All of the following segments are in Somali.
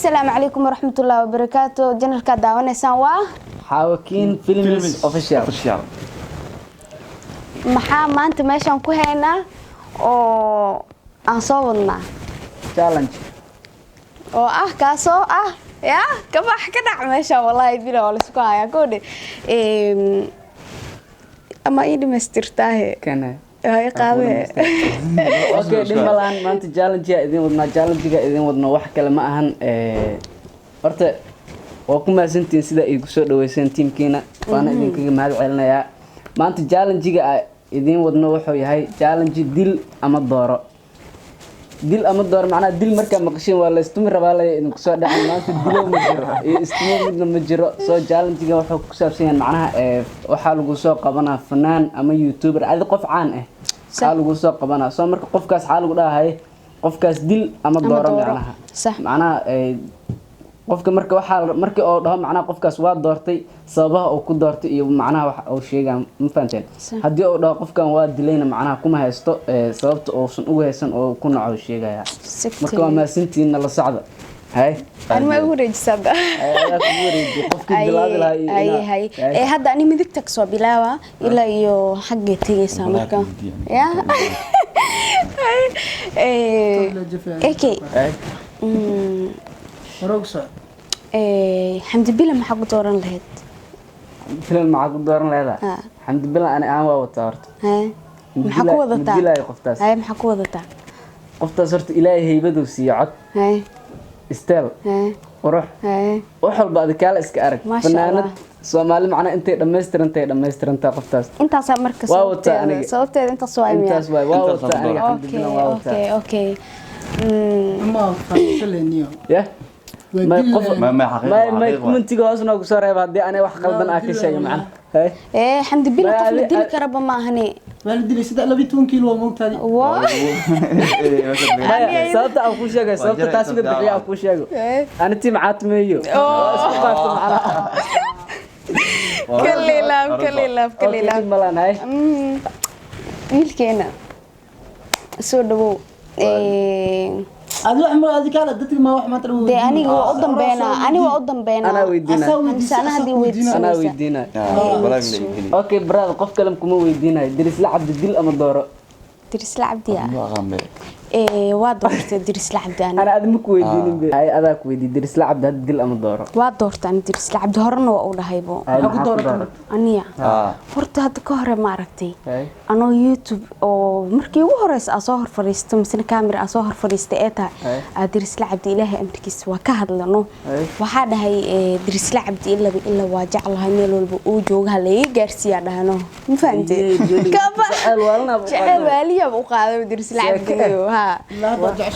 السلام عليكم ورحمة الله وبركاته. جنرال كداونا سوا حاوكين فيلمز اوفيشال maxaa maanta meeshan ku haynaa oo aan soo wadnaa challenge oo kaasoo ya ka bax ka dhac meesha wallahi bila wala isku haya koode ama ii dhimastirtaahe kana ay qaade okay dhimalaan maanta challenge idin wadna wax kale ma ahan horta waa ku maasantiin sida ay ku soo dhaweyseen teamkeena waana idinkaga mahad celinayaa maanta challenge-ga idin wadno wuxuu yahay challenge dil ama dooro macnaha dil marka maqashin waa la istumi rabaa la idin ku soo dhacay maanta dilo ma jiro iyo istimo midna ma jiro soo challenge-ga wuxuu ku saabsan yahay macnaha waxa lagu soo qabanaa fanaan ama youtuber adi qof caan ah lagu soo qabanaa soo marka qofkaas xal lagu dhahay qofkaas dil ama dooro macnaha qofka marka oo dhaho macnaha qofkaas waa doortay sababaha uu ku doortay iyo macnaha wax uu sheegaa ma fahanteen hadii uu dhaho qofkan waa dilayna macnaha kuma haysto sababta uu san ugu haysan oo ku naco sheegaya marka waa maasintiina la socda hay anma wareejisada qofkii bilaad lahay hadda ani midigta ka soo bilaawa ilaa iyo xagga tagaysa marka ya ورقصة حمد بالله ما حق دوران لهد فيلم ما حق دوران لهد حمد بالله أنا وطارت ما حق وضعت هاي ما حق وضعت قفت صرت إلهي هيبدو سيعت هاي استيل وروح وحول بعد كلا إسكارك فنانة سومالي معنا أنت دمستر أنت قفتاس أنت صار مركز صوت أنت صوايمية أنت صواي أوكي ما خليني يا ما يكون تيجي أصلا وكسر يا بعدي أنا واحد قلبنا أكل شيء معنا إيه الحمد لله قفل ديل كربا ما هني والدي سيدا لبي 2 كيلو موت هذه واو صوت أو كل شيء صوت تاسبة بحياة أو كل شيء أنا تيم عاتميو كل لام ملان هاي ملكينا سودو هذا عمر هذه كانت دتك ما واحد ما تروي دي أنا وقدم بينا أنا ويدينا أنا هذه ويدينا أنا ويدينا أوكي براد قف كلامكم ويدينا درس لعب الدل أم الدورة درس لعب دي وادورت درس لعب دي أنا أدمك ويديني هاي أذاك ويدي درس لعب ده الدل أم الدورة وادورت أنا درس لعب ده هرنا وأقول هايبو أنا دورت أنيا فرت هاد كهرة ما عرفتي أنا يوتيوب أو مركي وهرس أصهر فريست مثل كاميرا أصهر فريست إيتها درس لعب دي إلهي أمريكيس وكهد لأنه وحدا هاي درس لعب دي إلا واجع الله ميل والبوج وهاللي جارسيا ده أنا ما فهمتي كبا جعل والي أبو قاعد درس لعب دي لا برجع wax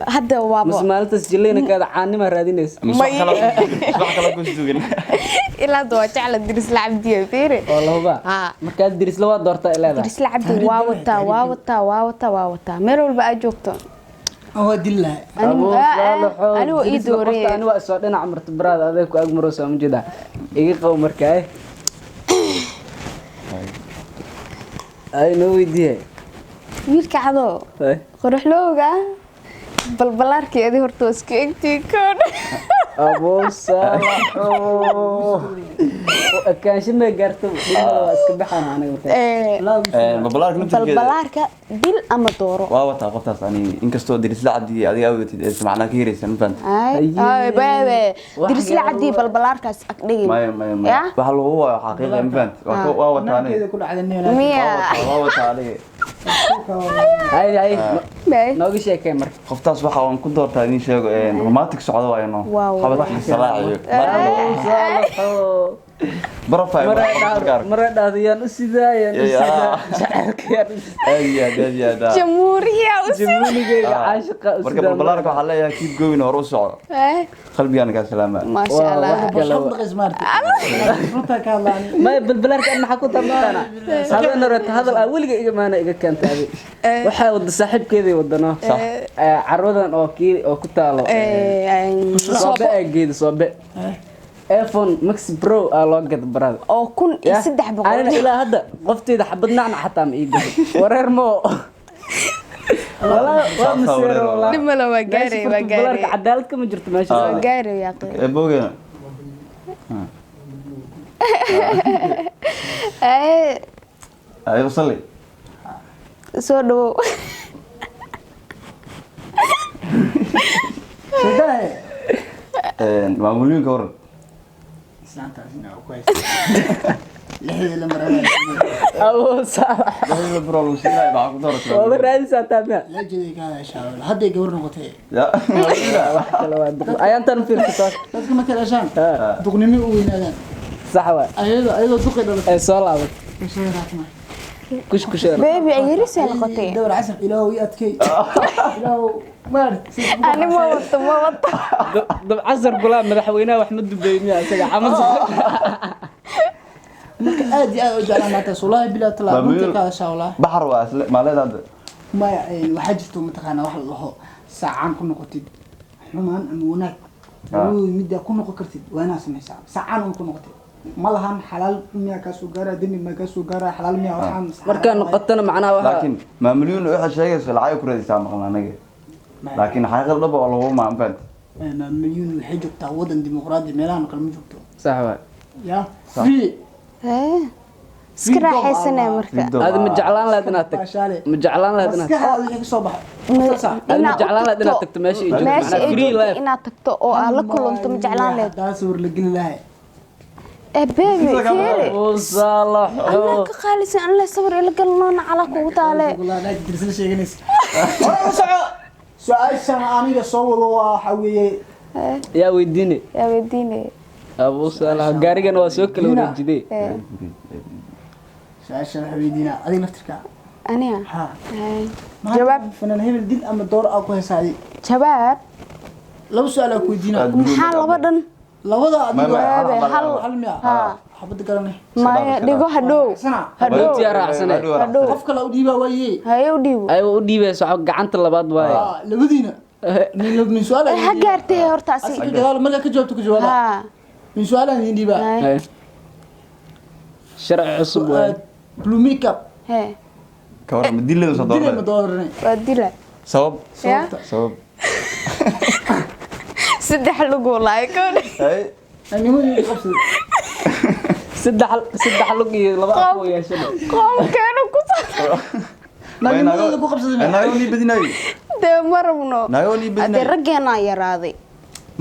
هذا وابو مسمالة تسجيلين كذا عاني ما رادينيس wax kala ku sugan إلا دوا جعل درس لعب دي فيري والله بقى مركز درس لو دورتا إلا ذا درس لعب دي واوتا ميرول بقى جوكتو هو دلة أنا وإيدوري أنا وأسود أنا عمرت براد هذاك وأجمر وسام جدا إيه قوم مركز أي نوي دي wiilka cado qurux looga balbalaarkeedii horta iska egtii koon abo salaxo kan shime garto waa iska baxana aniga balbalaarka bil ama dooro waa wata qoftaas ani inkasto diris la cadii adiga awgeetid macna ka yareysan fan ay baabe diris la cadii balbalaarkaas agdhigi waxa lagu waa xaqiiqo fan waa wata aniga ku dhacday miya waa wata aniga هاي نوغي شيكي مرك قفتاس waxa aan ku doortaa in sheego romantic socdo waayno xabad salaaciyo مرة داديان أسيدايان جمهورية جمهورية عاشقة مركب البلارك وحلا يا كيف جوين وروس قلبي أنا كسلامة ما شاء الله ما بالبلارك أنا حكوت أنا هذا أنا رت هذا الأول ما أنا إذا كنت هذه وحاول صاحب كذي ودنا صح عروضا أو كي أو كتالو صابع جيد صابع ايفون ماكس برو لوجد براد او كن 300 انا الى هذا قفتي اذا حبدنا حتى ما يقدر ورير مو waa maseero walaa dhimala waa gaaray waa gaaray cadaalad kama jirto meesha waa gaaray yaa qeyn boogena ay usalli soo dhawow maamuliinka waran islaantaasina ku haysta lixdii la maray awo saala dadka bro lagu siinay baa ku doortay wala raadisa taabna la jeeday ka shaawal hadday gabar noqotay ya wax kale waa duq ayantan fiirsato dadka ma kala shaan duqnimo u weynaadaan sax waa ayadoo duqay dhalatay ay soo laabat kashay raatma kushkusheer baby ayirisa noqotay dawr casab ilaahu i adkay ilaahu maar ani ma wato dab casar gulaa madaxweynaha wax ma dubeeyay isaga xamad marka aad iyo aad u jeclaan maanta suulaha bilaa talaa runta ka shaawla baxar waa isla maaleedada ma waxa jirto mataqaana wax la laho saacaan ku noqotid xumaan ama wanaag midda ku noqon kartid waa inaad samaysaa saacaan ku noqotid ma lahan xalaal miyaa ka soo gaara dimi ma ka soo gaara xalaal miyaa waxaan marka noqotana macnaha waxa laakiin maamuliin waxa sheegayso lacag ku raadisa maqlan anaga laakiin xaqiiqada dhab oo lagu maanfaan maamuliin waxay joogtaa wadan dimuqraadi meelahan kale ma joogto sax waa ya free iska raaxaysana marka aad ma jeclaan lahayd inaad tagto ma jeclaan lahayd inaad maskaxda wixii ka soo baxay aad ma jeclaan lahayd inaad tagto meesha ay joogto meesha ay free joogto life inaad tagto oo aad la kulanto ma jeclaan lahayd taas war la geli lahay baby fiiri oo saalax anaa ka qaalisan an la sawir ila galnoona cala kugu taale wallahi dirsal sheeganaysa hore soco su'aashan aniga soo wado waxa weeye yaa weydiinay yaa weydiinay abu saalax gaarigan waa soo kala wareejidey su'aashan waxa weydiina adiga naftirka aniga ha jawaab fanaan hebel dil ama door aa ku heesaaday jawaab laba su'aal aa ku weydiina maxaa laba dhan labada adiga hal miya ha xabad garanay maya dhigo hadhow sana hadhow yaa raacsanay hadhow qof kale u dhiibaa waaye haye u dhiibo ay u dhiibayso gacanta labaad waaye labadiina min su'aal ha gaartay horta asi dagaal marka ka jawaabto ka jawaaba ha min su'aal aan dhiibaa haye sharci cusub waaye blue makeup he ka waran madilada soo dil ma doortay dooranay waa dila sabab ya sabab saddex lagu laay koodhe ay animadii qabsaday saddex lug iyo laba afo yeeshay qoomkeenu ku animadii ku qabsaday nayo ni badinay dee ma rabno nayo ni hadee badinay raggeena yaraaday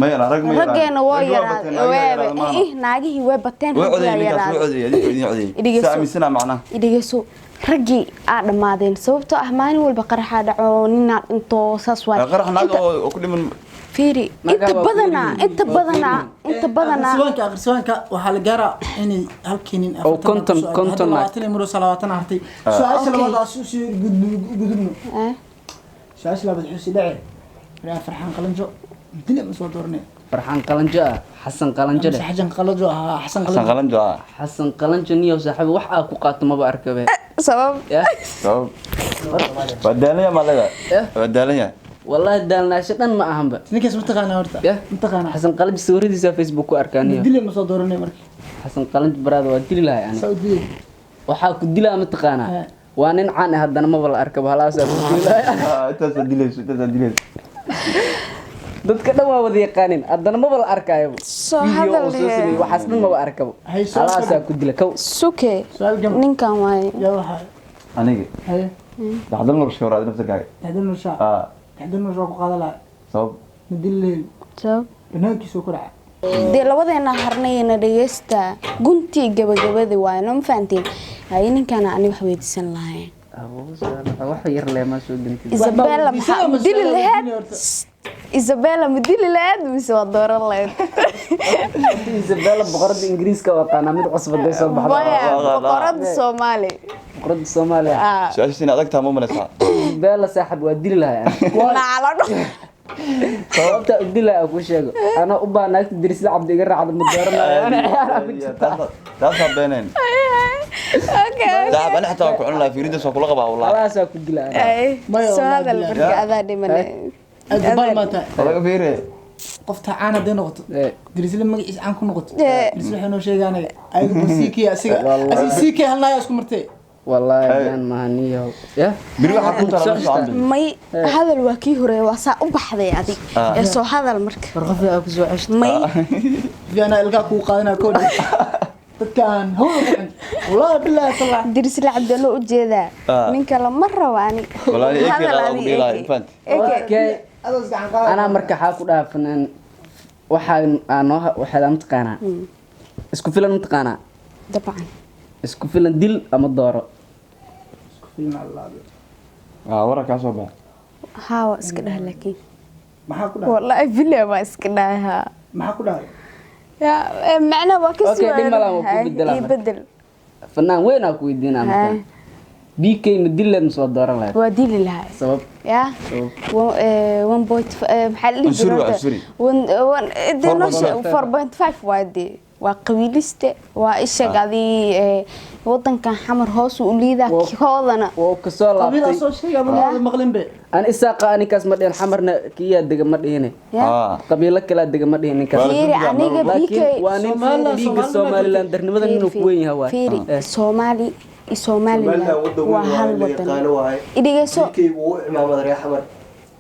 ma yana rag ma yana raggeena waa yaraaday naagihii way bateen way raggaa coday ninkaas way yaraaday coday adiga idin coday Idhigeso. saamisana macna idhigeso raggii aa dhammaadeen sababtoo ah maalin walba qaraxaa dhaco ninaa dhinto saas waay qarax naag oo ku dhiman fiiri inta badanaa aqrisaanka waxaa la gaaraa inay halkeenin oo konton muro salawaatan hartay su'aasha labadaas u sii gudubno su'aasha labaad xusi dhace raa farxaan qalanjo dil ma soo doornay farxaan qalanjo ah xasan qalanjo leh xasan qalanjo ah xasan qalanjo sanqalan jaa xasan qalanjo niyo saaxiib wax aa ku qaato maba arkabe sabab ya sabab wadaalaya malaga wadaalaya wallahi daalnaasho dhan ma ahanba ninkaas mataqaanaa horta ya mataqaanaa xasan qalanjo sawiradiisa facebook ku arkaaniyo dil ma soo doornay markii xasan qalanjo baraada waa dili lahay ani saudi waxaa ku dilaa ma taqaanaa waa nin caan ah haddana maba la arkaba halaasaa ku dilay intaas dilayso dadka dhan waa wada yaqaanin haddana maba la arkaayo soo hadal waxaas dhan maba arkabo halaasaa ku dila kow suke su'aal jam ninkan waaye yaa waxa aniga hay daxdal mar shawraad naftarkaaga hadana shaa hadana soo ku qadala sabab madil sabab banaankiisa ku dhaca dee labadeena harnayna dhageysta guntii gabagabadii waaye noo ma fahantiin haye ninkaana ani wax weydiisan lahayn wax yar leema soo gantid isabella maxaa u dili lahayd isabella ma dili lahayd mise waa dooran lahayd isabella boqorada ingiriiska waa qaanaa mid cusbaday soo baxda maya boqorada soomaali boqorada soomaaliya su'aashiina adagtaa ma malaysaa isabella saaxib waa dili lahay nacalo sababta u dila aan ku sheego ana u baanaagta dirisla cabdi iga raacdo ma dooranayo taasaa beeneen okay saaxib ani xataa waan ku cuni lahaa fiiriinta soo kula qabaa wallah halaasaa ku dila soo hadal marka adaa dhimane adbal maanta walaga fiire qofta caan haday noqoto dirisle magaciisa caan ku noqoto Ee. dirisle waxay noo sheegaan ay basiikii asiga asiga halnaa isku martay والله بيان ما هنيه يا biri waxaa ku tala soo cambi may hadal waa kii hore waa saa u baxday adig ee soo hadal marka رغفي أكو زو عشت may في أنا ألقاك وقاعدين أكون كان هو والله بالله طلع diris la cabdi loo u jeedaa ninka la mar rawaani walaal ee kala ugu dhilay fant اوكي هذا عن قال أنا مركا حاكو دافنان waxaa mataqaanaa isku filan mataqaanaa dabcan isku filan dil ama dooro فيلم الله wara ka soo baa haa waa iska dhaha laakiin ما حكوا ده wallahi bilaa waa iska dhaha ما حكوا ده ya macna waa ka Okay, soo dhib ma laha, waa ku bedelaa marka. bedel fanaan weyn aa ku weydiinaa marka BK ma dil leed mise waa dooran lahayd waa dili lahaa sabab ya 1 point maxaa la dhihi Ansuri, jiray ansuri. 4.5 waa dee waa qabiiliste waa ishagadi wadankan xamar hoos u liidaa koodana waa ka soo قبيلة laabtay صوت شيء قبل هذا مغلين به aan isaaqa anikaas ma dhihin xamarna kiyaa dega ma dhihine ah qabiilo kale dega ma dhihin ninkaas fiiri aniga laakiin BK waa nin Somaliland- dhiigga Somaliland darnimada inuu ku weyn yahay waa fiiri Soomaali Somaliland waa hal wadan idhigeyso محمد رياح حمر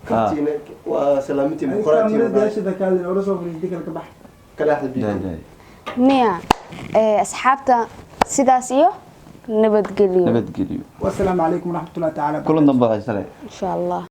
كابتن وسلامتي كان مقراتي مريض يا شيخ كان ورسوا في الديك الكبح كل أحد jay بيجي jay miya asxaabta sidaas iyo nabadgelyo nabadgeliyo والسلام عليكم ورحمة الله تعالى kulan dambe ay salay insha Allah